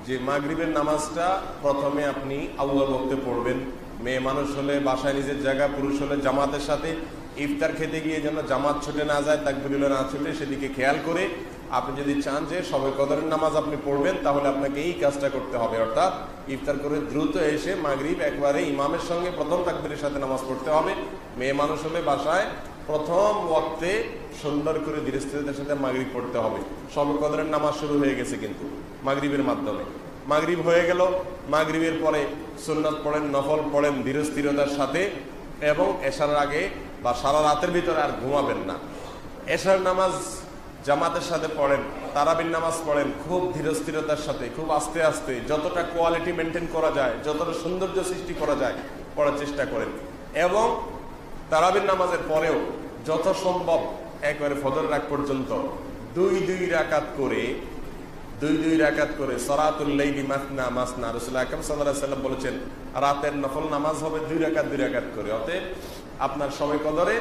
যে মাগরিবের নামাজটা প্রথমে আপনি আউয়াল ওয়াক্তে পড়বেন। মেয়ে মানুষ হলে বাসায় নিজের জায়গা, পুরুষ হলে জামাতের সাথে ইফতার খেতে গিয়ে যেন জামাত ছুটে না যায়, তাকবীরুল্লাহ না ছুটে, সেদিকে খেয়াল করে আপনি যদি চান যে শবে কদরের নামাজ আপনি পড়বেন, তাহলে আপনাকে এই কাজটা করতে হবে। অর্থাৎ ইফতার করে দ্রুত এসে মাগরিব একবারে ইমামের সঙ্গে প্রথম তাকবীরের সাথে নামাজ পড়তে হবে। মেয়ে মানুষ হলে বাসায় প্রথম ওয়াক্তে সুন্দর করে ধীরস্থিরতার সাথে মাগরিব পড়তে হবে। শবে কদরের নামাজ শুরু হয়ে গেছে কিন্তু মাগরিবের মাধ্যমে। মাগরিব হয়ে গেল, মাগরিবের পরে সুন্নাত পড়েন, নফল পড়েন ধীরস্থিরতার সাথে, এবং এশার আগে বা সারা রাতের ভিতরে আর ঘুমাবেন না। এশার নামাজ জামাতের সাথে পড়েন, তারাবির নামাজ পড়েন খুব ধীরস্থিরতার সাথে, খুব আস্তে আস্তে, যতটা কোয়ালিটি মেনটেন করা যায়, যতটা সৌন্দর্য সৃষ্টি করা যায় পড়ার চেষ্টা করেন। এবং তারাবির নামাজের পরেও যত সম্ভব একবারে ফজর রাত পর্যন্ত দুই রাকাত করে সলাতুল লাইলি মাসনা মাসনা, রাসূলুল্লাহ আকরাম সাল্লাল্লাহু আলাইহি ওয়াসাল্লাম বলেছেন রাতের নফল নামাজ হবে 2 রাকাত করে। অতএব আপনার শবে কদরে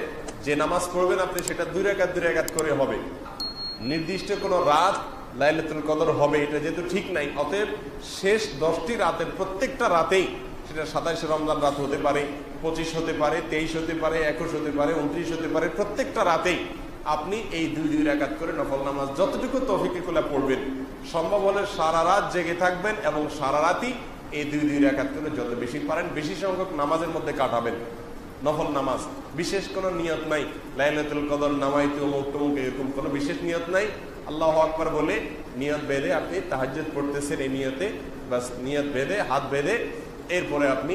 যে নামাজ পড়বেন আপনি সেটা 2 রাকাত করে হবে। নির্দিষ্ট কোনো রাত লাইলাতুল কদর হবে এটা যেহেতু ঠিক নাই, অতএব শেষ 10টি রাতের প্রত্যেকটা রাতেই, সেটা 27 রমজান রাত হতে পারে, 25 হতে পারে, 23 হতে পারে, 21 হতে পারে, 29 হতে পারে, প্রত্যেকটা রাতেই আপনি এই 2 রাকাত করে নফল নামাজ যতটুকু তৌফিকে কুল্লা পড়বেন, সম্ভব হলে সারা রাত জেগে থাকবেন এবং সারা রাতই এই 2 রাকাত করে যত বেশি পারেন বেশি সংখ্যক নামাজের মধ্যে কাটাবেন। নফল নামাজ বিশেষ কোনো নিয়ত নাই, লাইলাতুল কদর নামাইতে অমুক তমুক এরকম কোনো বিশেষ নিয়ত নাই। আল্লাহু আকবার বলে নিয়ত বেঁধে আপনি তাহাজ্জুদ পড়তেছেন, এই নিয়তে বাস নিয়ত বেঁধে হাত বেঁধে এরপরে আপনি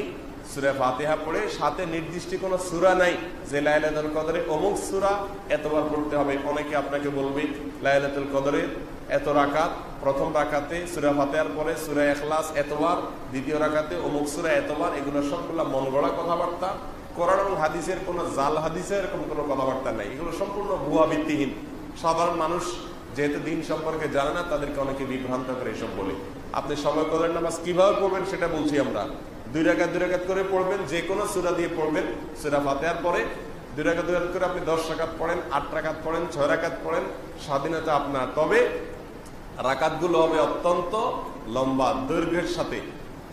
সূরা ফাতিহা পড়ে, সাথে নির্দিষ্ট কোনো সূরা নাই যে লাইলাতুল কদরে অমুক সূরা এতবার পড়তে হবে। অনেকে আপনাকে বলবে লাইলাতুল কদরে এত রাকাত, প্রথম রাকাতে সূরা ফাতিহার পরে সূরা ইখলাস এতবার, দ্বিতীয় রাকাতে অমুক সূরা এতবার। এগুলো সবগুলো মন গড়া কথাবার্তা, কোরআন এবং হাদিসের কোনো জাল হাদিসের এরকম কোনো কথাবার্তা নাই। এগুলো সম্পূর্ণ ভুয়া ভিত্তিহীন। সাধারণ মানুষ যেহেতু দিন সম্পর্কে জানে না, তাদেরকে অনেকে বিভ্রান্ত করে এসব বলে। আপনি শবে কদরের নামাজ কিভাবে পড়বেন সেটা বলছি আমরা। 2 রাকাত করে পড়বেন, যে কোনো সূরা দিয়ে পড়বেন। সূরা ফাতিহার পরে 2 রাকাত করে আপনি 10 রাকাত পড়েন, 8 রাকাত পড়েন, 6 রাকাত পড়েন, স্বাধীনতা আপনার। তবে রাকাতগুলো হবে অত্যন্ত লম্বা দৈর্ঘ্যের সাথে।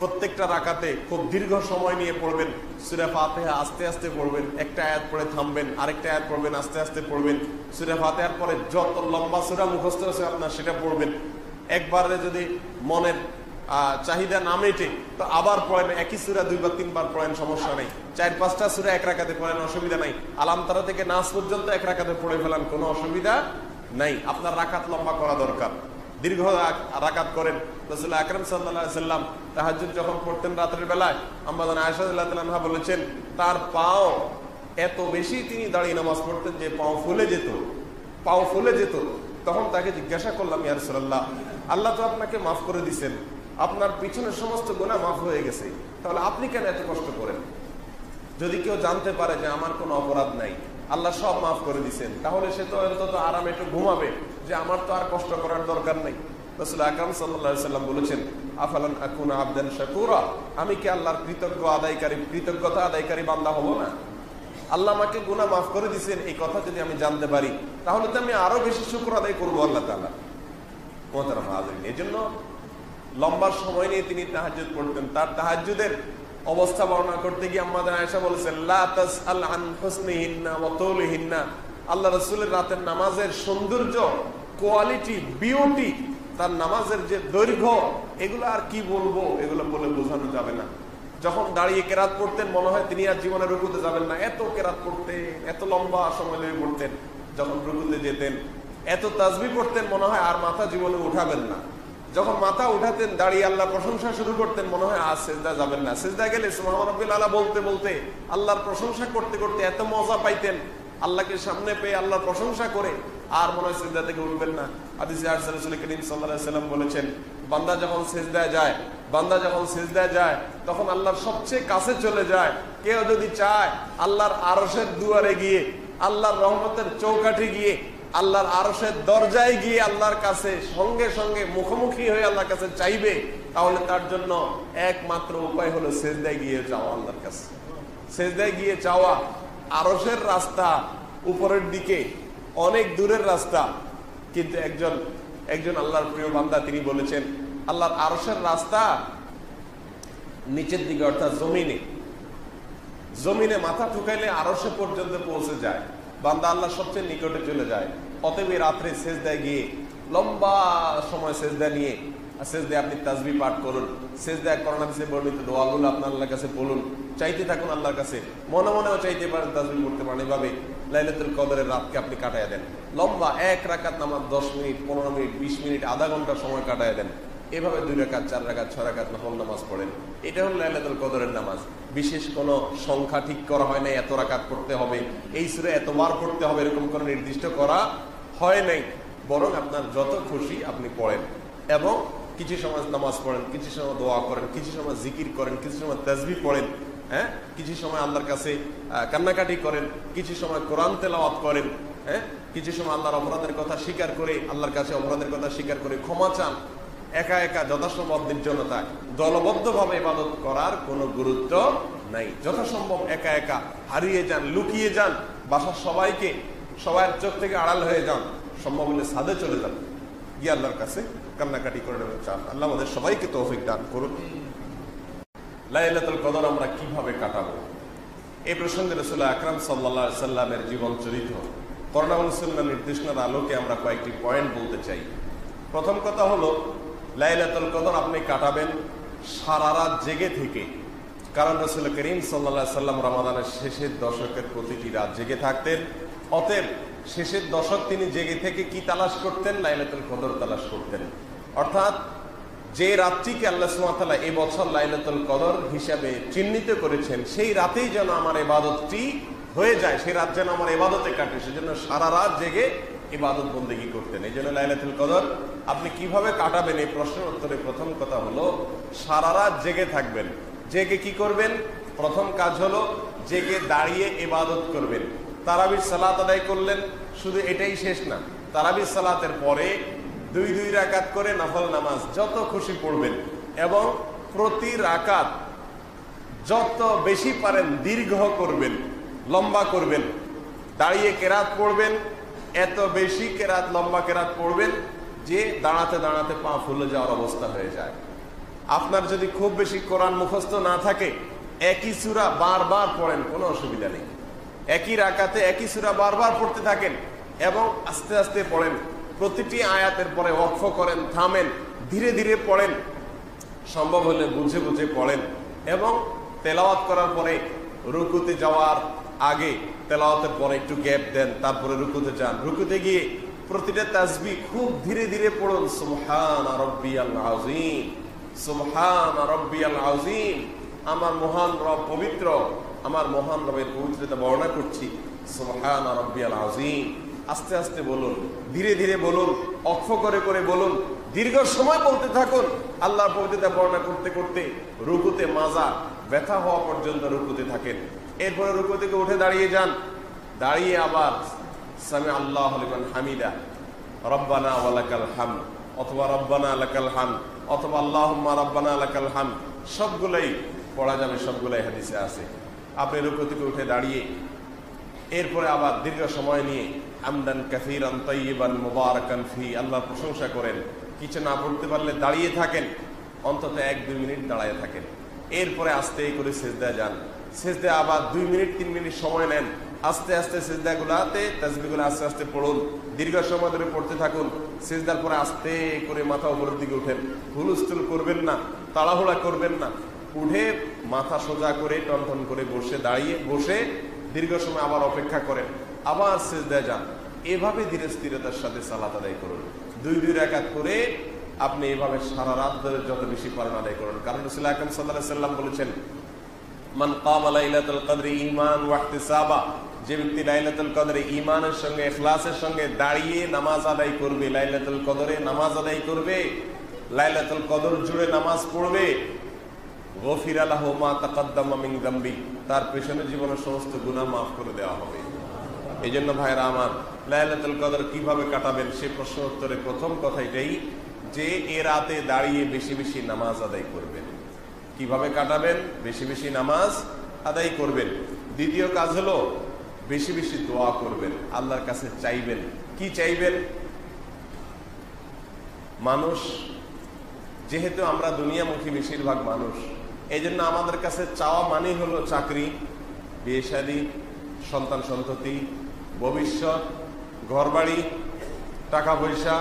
প্রত্যেকটা রাকাতে খুব দীর্ঘ সময় নিয়ে পড়বেন। সূরা ফাতিহা আস্তে আস্তে পড়বেন, একটা আয়াত পড়ে থামবেন, আরেকটা আয়াত পড়বেন, আস্তে আস্তে পড়বেন। সূরা ফাতিহার পরে যত লম্বা সূরা মুখস্থ আছে আপনার সেটা পড়বেন। একবারে যদি মনের চাহিদা না মেটে তো আবার পড়েন, একই সূরা 2 বা 3 বার পড়েন, সমস্যা নেই। 4-5টা সূরা 1 রাকাতে পড়েন, অসুবিধা নাই। আলাম তারা থেকে নাস পর্যন্ত 1 রাকাতে পড়ে ফেলান, কোনো অসুবিধা নাই। আপনার রাকাত লম্বা করা দরকার, দীর্ঘ রাকাত করেন। রাসূলুল্লাহ আকরাম সাল্লাল্লাহু আলাইহি ওয়াসাল্লাম তাহাজ্জুদ যখন পড়তেন রাতের বেলায়, আম্মা জান আয়েশা রাদিয়াল্লাহু আনহা বলেছেন তার পাও এত বেশি তিনি দাঁড়িয়ে নামাজ পড়তেন যে পাও ফুলে যেত। তখন তাকে জিজ্ঞাসা করলাম, ইয়া রাসূলুল্লাহ, আল্লাহ তো আপনাকে মাফ করে দিয়েছেন, আপনার পিছনের সমস্ত গুনাহ মাফ হয়ে গেছে, তাহলে আপনি কেন এত কষ্ট করেন? যদি কেউ জানতে পারে যে আমার কোনো অপরাধ নাই, আল্লাহ সব মাফ করে দিয়েছেন, তাহলে সে তো অন্তত আরামে একটু ঘুমাবে, যে আমার তো আর কষ্ট করার দরকার নেই। রাসূলুল্লাহ আকরাম সাল্লাল্লাহু আলাইহি ওয়াসাল্লাম বলেছেন, আফালান আকুনা আবদান শাকুরা, আমি কি আল্লাহর কৃতজ্ঞতা আদায়কারী বান্দা হব না? আল্লাহ আমাকে গুনাহ মাফ করে দিয়েছেন এই কথা যদি আমি জানতে পারি, তাহলে তো আমি আরো বেশি শুকর আদায় করবো আল্লাহ তাআলা। মুহতারাম হাজিরিন, এজন্য লম্বা সময় নিয়ে তিনি তাহাজ্জুদ পড়তেন। তার তাহাজ্জুদের অবস্থা বর্ণনা করতে গিয়ে আম্মা জান আয়েশা বলেছেন, লা তাসআল আন হুসনিহিন্না ওয়া তুলিহিন্না, আল্লাহ রাসূলের রাতের নামাজের সৌন্দর্য, কোয়ালিটি, বিউটি, তার নামাজের যে দৈর্ঘ্য, এগুলো আর কি বলবো, এগুলো বলে বোঝানো যাবে না। যখন দাঁড়িয়ে কেরাত পড়তেন মনে হয় তিনি আর জীবনে রুকুতে যাবেন না, এত কেরাত পড়তেন, এত লম্বা সময় লেগে পড়তেন। যখন রুকুতে যেতেন এত তাসবিহ পড়তেন মনে হয় আর মাথা জীবনে উঠাবেন না। যখন মাথা উঠাতেন দাঁড়িয়ে আল্লাহ প্রশংসা শুরু করতেন মনে হয় আর সিজদা যাবেন না। সিজদা গেলে সুবহান রাব্বিল আলা বলতে বলতে আল্লাহর প্রশংসা করতে করতে এত মজা পাইতেন, আল্লাহকে সামনে পেয়ে আল্লাহর প্রশংসা করে আর মনে হয় সিজদা থেকে উঠবেন না। হাদিসে রাসূল করিম সাল্লাল্লাহু আলাইহি ওয়াসাল্লাম বলেছেন, বান্দা যখন সিজদায় যায় তখন আল্লাহর সবচেয়ে কাছে চলে যায়। কেউ যদি চায় আল্লাহর আরশের দুয়ারে গিয়ে, আল্লাহর রহমতের চৌকাঠে গিয়ে, আল্লাহর আরশের দরজায় গিয়ে আল্লাহর কাছে সঙ্গে সঙ্গে মুখোমুখি হয়ে আল্লাহর কাছে চাইবে, তাহলে তার জন্য একমাত্র উপায় হলো সিজদায় গিয়ে চাওয়া আল্লাহর কাছে। সিজদায় গিয়ে চাওয়া। আরশের রাস্তা উপরের দিকে, অনেক দূরের রাস্তা, কিন্তু একজন আল্লাহর প্রিয় বান্দা তিনি বলেছেন, আল্লাহর আরশের রাস্তা নিচের দিকে, অর্থাৎ জমিনে মাথা ঠুকাইলে আরশে পর্যন্ত পৌঁছে যায়, বান্দা আল্লাহ সবচেয়ে নিকটে চলে যায়। অতএব রাত্রে সেজদায় গিয়ে লম্বা সময় সেজদা নিয়ে সেজদায় আপনি তাসবিহ পাঠ করুন, সেজদায় কোরআন হাদিসে বর্ণিত দোয়াগুলো আপনার আল্লাহর কাছে বলুন, চাইতে থাকুন আল্লাহর কাছে, মনে মনেও চাইতে পারেন, তাসবিহ করতে পারেন। এভাবে লাইলাতুল কদরের রাতকে আপনি কাটায় দেন। লম্বা এক রাকাত নামাজ 10 মিনিট, 15 মিনিট, 20 মিনিট, আধা ঘন্টা সময় কাটায় দেন। এভাবে 2 রাকাত, 4 রাকাত, 6 রাকাত নফল নামাজ পড়েন। এটা হলো লাইলাতুল কদরের নামাজ। বিশেষ কোনো সংখ্যা ঠিক করা হয় নাই, এত রাকাত পড়তে হবে, এই সূরা এতবার পড়তে হবে, এরকম কোনো নির্দিষ্ট করা হয় নাই। বরং আপনার যত খুশি আপনি পড়েন, এবং কিছু সময় নামাজ পড়েন, কিছু সময় দোয়া করেন, কিছু সময় জিকির করেন, কিছু সময় তাসবিহ পড়েন, হ্যাঁ, কিছু সময় আল্লাহর কাছে কান্নাকাটি করেন, কিছু সময় কোরআন তেলাওয়াত করেন, হ্যাঁ, কিছু সময় আল্লাহর অপরাধের কথা স্বীকার করে, আল্লাহর কাছে অপরাধের কথা স্বীকার করে ক্ষমা চান। একা একা যথাসম্ভব নির্জনতায় দলবদ্ধভাবে ইবাদত করার কোনো গুরুত্ব নাই। যথাসম্ভব একা একা হারিয়ে যান, লুকিয়ে যান, বাসার সবার চোখ থেকে আড়াল হয়ে যান, সম্ভব হলে ছাদে চলে যান, গিয়ে আল্লাহর কাছে কান্নাকাটি করে নেবেন, চান। আল্লাহ আমাদের সবাইকে তৌফিক দান করুন। লাইলাতুল কদর আমরা কিভাবে কাটাবো, এই প্রসঙ্গে রাসূলুল্লাহ আকরাম সাল্লাল্লাহু আলাইহি সাল্লামের জীবন চরিত্র, কোরআন এবং সুন্নাহর নির্দেশনার আলোকে আমরা কয়েকটি পয়েন্ট বলতে চাই। প্রথম কথা হলো, লাইলাতুল কদর আপনি কাটাবেন সারা রাত জেগে থেকে। কারণ রাসূল করিম সাল্লাল্লাহু আলাইহি সাল্লাম রমাদানের শেষের দশকের প্রতিটি রাত জেগে থাকতেন। অতএব শেষের দশক তিনি জেগে থেকে কি তালাশ করতেন? লাইলাতুল কদর তালাশ করতেন। অর্থাৎ যে রাতটিকে আল্লাহ সুবহানাহু ওয়া তাআলা এই বছর লাইলাতুল কদর হিসাবে চিহ্নিত করেছেন, সেই রাতেই যেন আমার ইবাদতটি হয়ে যায়, সেই রাত যেন আমার ইবাদতে কাটে, সেজন্য সারা রাত জেগে ইবাদত বন্দেগী করতেন। এই জন্য লাইলাতুল কদর আপনি কিভাবে কাটাবেন, এই প্রশ্নের উত্তরে প্রথম কথা হলো সারা রাত জেগে থাকবেন। জেগে কি করবেন? প্রথম কাজ হলো জেগে দাঁড়িয়ে ইবাদত করবেন। তারাবির সালাত আদায় করলেন, শুধু এটাই শেষ না, তারাবির সালাতের পরে 2 রাকাত করে নফল নামাজ যত খুশি পড়বেন, এবং প্রতি রাকাত যত বেশি পারেন দীর্ঘ করবেন, লম্বা করবেন। দাঁড়িয়ে কেরাত পড়বেন, এত বেশি কেরাত, লম্বা কেরাত পড়বেন যে দাঁড়াতে দাঁড়াতে পা ফুলে যাওয়ার অবস্থা হয়ে যায়। আপনার যদি খুব বেশি কোরআন মুখস্থ না থাকে, একই সূরা বারবার পড়েন, কোনো অসুবিধা নেই। একই রাকাতে একই সূরা বারবার পড়তে থাকেন এবং আস্তে আস্তে পড়েন। প্রতিটি আয়াতের পরে ওয়াকফ করেন, থামেন, ধীরে ধীরে পড়েন, সম্ভব হলে বুঝে বুঝে পড়েন। এবং তেলাওয়াত করার পরে রুকুতে যাওয়ার আগে, তেলাওয়াতের পরে একটু গ্যাপ দেন, তারপরে রুকুতে যান। রুকুতে গিয়ে প্রতিটা তাসবিহ খুব ধীরে ধীরে পড়ুন। সুবহানা রাব্বিয়াল আযীম, সুবহানা রাব্বিয়াল আযীম। আমার মহান রব পবিত্র, আমার মহান রবের পবিত্রতা বর্ণনা করছি। সুবহানা রাব্বিয়াল আযীম। আস্তে আস্তে বলুন, ধীরে ধীরে বলুন, অক্ষ করে করে বলুন, দীর্ঘ সময় বলতে থাকুন। আল্লাহর পবিত্রতা বর্ণনা করতে করতে রুকুতে মাজা ব্যথা হওয়া পর্যন্ত রুকুতে থাকেন। এরপরে রুকু থেকে উঠে দাঁড়িয়ে যান। দাঁড়িয়ে আবার সামি আল্লাহু লিমান হামিদা, রব্বানা ওয়া লাকাল হামদ, অথবা রব্বানা লাকাল হামদ, অথবা আল্লাহুম্মা রব্বানা লাকাল হামদ। সবগুলোই পড়া যাবে, সবগুলোই হাদিসে আছে। আপনি রুকু থেকে উঠে দাঁড়িয়ে এরপরে আবার দীর্ঘ সময় নিয়ে হামদান কাসীরান তাইয়িবান মুবারাকান ফি, আল্লাহর প্রশংসা করেন। কিছু না পড়তে পারলে দাঁড়িয়ে থাকেন, অন্তত 1-2 মিনিট দাঁড়ায় থাকেন। এরপরে আস্তে করে সিজদায় যান। সিজদায় আবার 2 মিনিট 3 মিনিট সময় নেন। আস্তে আস্তে সিজদাগুলোতে তাসবিহগুলো আস্তে আস্তে পড়ুন, দীর্ঘ সময় ধরে পড়তে থাকুন। সিজদার পরে আস্তে করে মাথা উপরের দিকে উঠেন। হুলস্থুল করবেন না, তাড়াহুড়া করবেন না। উঠে মাথা সোজা করে টনটন করে বসে দীর্ঘ সময় আবার অপেক্ষা করেন, আবার সিজদায় যান। এভাবে ধীরে স্থিরতার সাথে সালাত আদায় করুন। 2 রাকাত করে আপনি এভাবে সারা রাত ধরে যত বেশি পারেন আদায় করুন। কারণ রাসূল আকরাম সাল্লাল্লাহু আলাইহি সাল্লাম বলেছেন, মান কামা লাইলাতুল কদরি ঈমান ওয়া ইহতিসাবা, যে ব্যক্তি লাইলাতুল কদরে ঈমানের সঙ্গে ইখলাসের সঙ্গে দাঁড়িয়ে নামাজ আদায় করবে, লাইলাতুল কদরে নামাজ আদায় করবে, লাইলাতুল কদর জুড়ে নামাজ পড়বে, গফিরা লাহু মা তাকাদ্দামা মিন যামবি, তার পেছনের জীবনের সমস্ত গুনাহ মাফ করে দেওয়া হবে। এই জন্য ভাইরা আমার, লাইলাতুল কদর কিভাবে কাটাবেন সে প্রশ্ন উত্তরে প্রথম কথা এটাই যে এ রাতে দাঁড়িয়ে বেশি বেশি নামাজ আদায় করবেন। কিভাবে কাটাবেন? বেশি বেশি নামাজ আদায় করবেন। দ্বিতীয় কাজ হলো বেশি বেশি দোয়া করবেন, আল্লাহর কাছে চাইবেন। কি চাইবেন? মানুষ যেহেতু আমরা দুনিয়ামুখী বেশিরভাগ মানুষ, এই জন্য আমাদের কাছে চাওয়া মানেই হলো চাকরি, বিয়ে শাদী, সন্তান সন্ততি, ভবিষ্যৎ, ঘরবাড়ি, টাকা পয়সা,